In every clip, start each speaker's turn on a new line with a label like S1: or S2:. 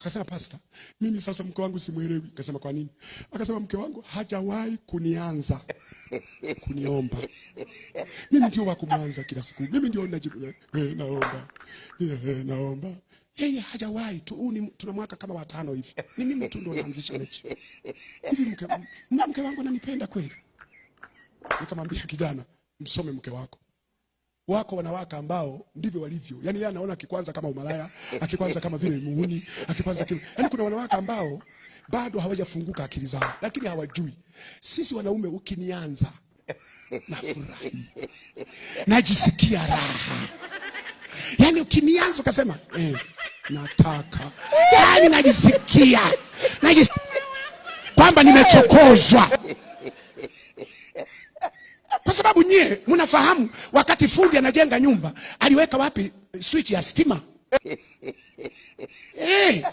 S1: Akasema pastor, mimi sasa mke wangu simuelewi. Akasema kwa nini? Akasema mke wangu hajawahi kunianza kuniomba. Mimi ndio wa kumwanza kila siku. Mimi ndio najibu naomba. Naomba. Yeye hajawahi tu, tuna mwaka kama wa 5 hivi. Ni mimi tu ndo naanzisha mechi. Hivi mke wangu ananipenda kweli? Nikamwambia kijana, msome mke wako. Wako wanawake ambao ndivyo walivyo. Yaani yeye anaona akikwanza kama umalaya, akikwanza kama vile muhuni, akikwanza kile. Yaani kuna wanawake ambao bado hawajafunguka akili zao, lakini hawajui. Sisi wanaume ukinianza nafurahi. Najisikia raha. Yaani ukinianza ukasema nataka. Yaani najisikia kwamba nimechokozwa. Kwa sababu nyie mnafahamu wakati fundi anajenga nyumba aliweka wapi switch ya stima?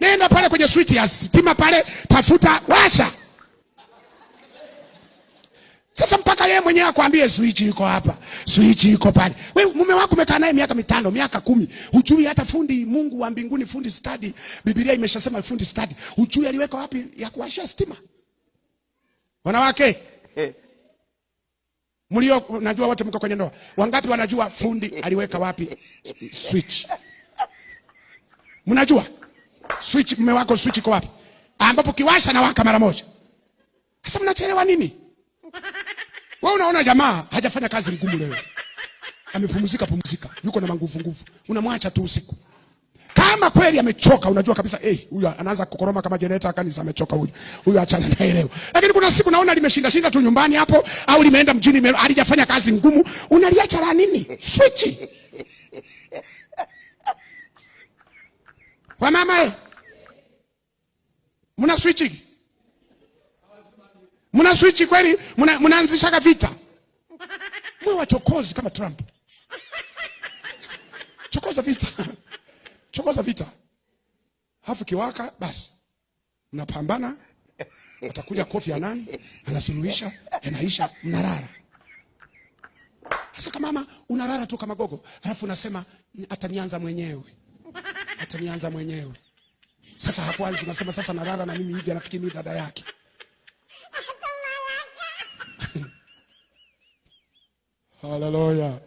S1: Nenda pale kwenye switch ya stima pale, tafuta, washa. Sasa mpaka yeye mwenyewe akwambie switch iko hapa, switch iko pale. Wewe mume wako umekaa naye miaka 5, miaka 10, hujui hata fundi Mungu wa mbinguni, fundi study. Biblia imeshasema fundi study. Hujui aliweka wapi ya kuwasha stima? Wanawake mlio najua wote mko kwenye ndoa. Wangapi wanajua fundi aliweka wapi switch? Mnajua switch, mume wako switch iko wapi? Ambapo kiwasha na waka mara moja. Sasa mnachelewa nini? Wewe unaona jamaa hajafanya kazi ngumu leo. Amepumzika, yuko na nguvu. Unamwacha tu usiku. Kama kweli amechoka, unajua kabisa huyu anaanza kukoroma kama generator, kanisa amechoka huyu. Huyu achana naye leo. Lakini kuna siku naona limeshinda tu nyumbani hapo, au limeenda mjini halijafanya kazi ngumu, unaliacha la nini? Switch. Kwa mama mna switch. Mna switch kweli? Mnaanzisha vita. Mwe wachokozi kama Trump. Chokoza vita. Hafu kiwaka basi. Mnapambana. Atakuja Kofi Annan, anasuluhisha, yanaisha, mnalala. Sasa kama mama unalala tu kama gogo, alafu unasema atanianza mwenyewe. Sasa hapo anzi unasema sasa nalala na mimi hivi, anafikiri mimi dada yake. Hallelujah.